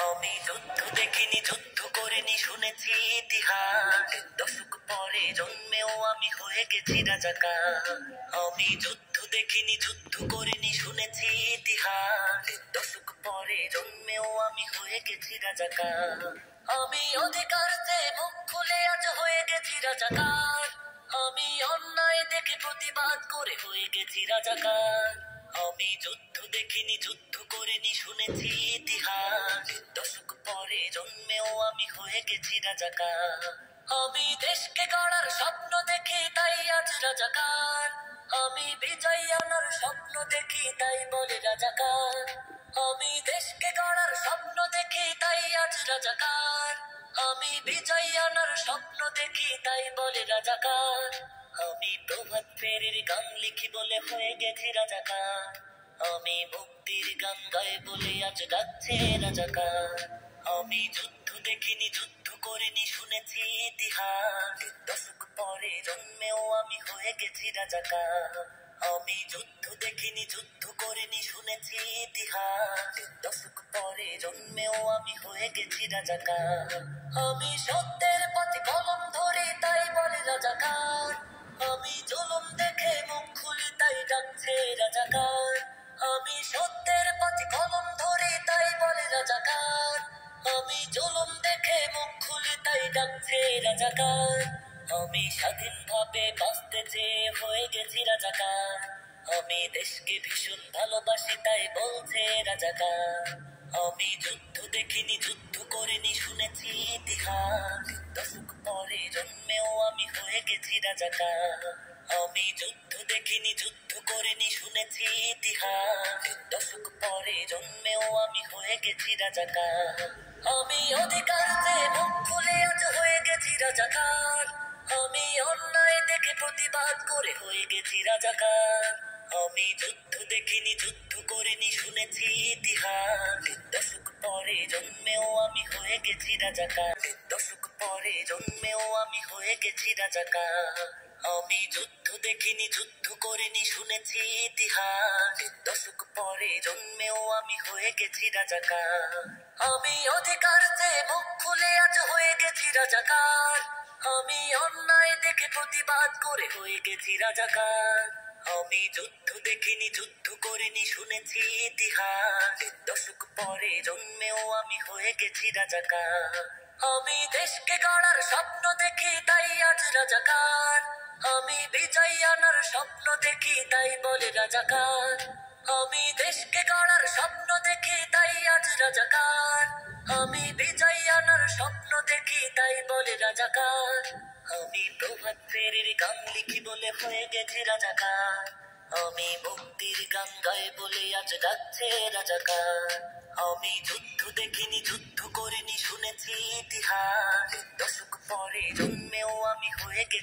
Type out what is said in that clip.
আমি যুদ্ধ দেখিনি, যুদ্ধ করিনি, শুনেছি ইতিহাস। দশক পরে জন্মেও আমি হয়ে গেছি রাজাকার। আমি যুদ্ধ দেখিনি, যুদ্ধ করিনি, শুনেছি ইতিহাস। দশক পরে জন্মেও আমি হয়ে গেছি রাজাকার। আমি অধিকার চেয়ে মুখ খুলে আজ হয়ে গেছি রাজাকার। আমি অন্যায় দেখে প্রতিবাদ করে হয়ে গেছি রাজাকার। আমি যুদ্ধ দেখিনি, যুদ্ধ করিনি, শুনেছি ইতিহাস। দশক পরে জন্মেও আমি হয়ে গেছি রাজাকার। আমি দেশকে গড়ার স্বপ্ন দেখি, তাই আজ রাজাকার। আমি বিজয় আনার স্বপ্ন দেখি, তাই বলে রাজাকার। আমি দেশকে গড়ার স্বপ্ন দেখি, তাই আজ রাজাকার। আমি বিজয় আনার স্বপ্ন দেখি, তাই বলে রাজাকার। আমি প্রভাত ফেরির গান লিখি বলে হয়ে গেছি রাজাকার। আমি মুক্তির গান গাই বলে আজ ডাকছে রাজাকার। আমি যুদ্ধ দেখিনি, যুদ্ধ করিনি, শুনেছি ইতিহাস। দশক পরে জন্মেও আমি হয়ে গেছি রাজাকার। আমি যুদ্ধ দেখিনি, যুদ্ধ করিনি, শুনেছি ইতিহাস। দশক পরে জন্মেও আমি হয়ে গেছি রাজাকার। আমি সত্যের পথে কলম ধরি, তাই বলে রাজাকার। আমি জুলুম দেখে মুখ খুলি, তাই ডাকছে রাজাকার। আমি সত্যের পথে কলম ধরি, তাই বলে রাজাকার। আমি জুলুম দেখে মুখ খুলি, তাই ডাকছে রাজাকার। আমি স্বাধীনভাবে বাঁচতে চেয়ে হয়ে গেছি রাজাকার। আমি দেশকে ভীষণ ভালোবাসি, তাই বলছে রাজাকার। আমি যুদ্ধ দেখিনি, যুদ্ধ করিনি, শুনেছি ইতিহাস। দশক পরে জন্মেও আমি হয়ে গেছি রাজাকার। আমি যুদ্ধ দেখিনি, যুদ্ধ করিনি, শুনেছি ইতিহাস। দশক পরে জন্মেও আমি হয়ে গেছি রাজাকার। আমি অধিকার চেয়ে মুখ খুলে আজ হয়ে গেছি রাজাকার। আমি অন্যায় দেখে প্রতিবাদ করে হয়ে গেছি রাজাকার। আমি যুদ্ধ দেখিনি, যুদ্ধ করিনি, শুনেছি ইতিহাস। দশক পরে জন্মেও আমি হয়ে গেছি রাজাকার। দশক পরে জন্মেও আমি হয়ে গেছি রাজাকার। আমি যুদ্ধ দেখিনি, যুদ্ধ করিনি, শুনেছি ইতিহাস। দশক পরে জন্মেও আমি হয়ে গেছি রাজাকার। আমি অধিকার চেয়ে মুখ খুলে আজ হয়ে গেছি রাজাকার। আমি অন্যায় দেখে প্রতিবাদ করে হয়ে গেছি রাজাকার। আমি যুদ্ধ দেখিনি, যুদ্ধ করিনি, শুনেছি ইতিহাস। দশক পরে জন্মেও আমি হয়ে গেছি রাজাকার। আমি দেশকে গড়ার স্বপ্ন দেখি, তাই আজ রাজাকার। আমি বিজয় আনার স্বপ্ন দেখি, তাই বলে রাজাকার। আমি দেশকে গড়ার স্বপ্ন দেখি, তাই আজ রাজাকার। আমি বিজয় আনার স্বপ্ন দেখি, তাই বলে রাজাকার। আমি প্রভাত ফেরির গান লিখি বলে হয়ে গেছি রাজাকার। আমি মুক্তির গান গাই বলে আজ ডাকছে রাজাকার। আমি যুদ্ধ দেখিনি, যুদ্ধ করিনি, শুনেছি ইতিহাস। দশক পরে জন্মেও আমি হয়ে গেছি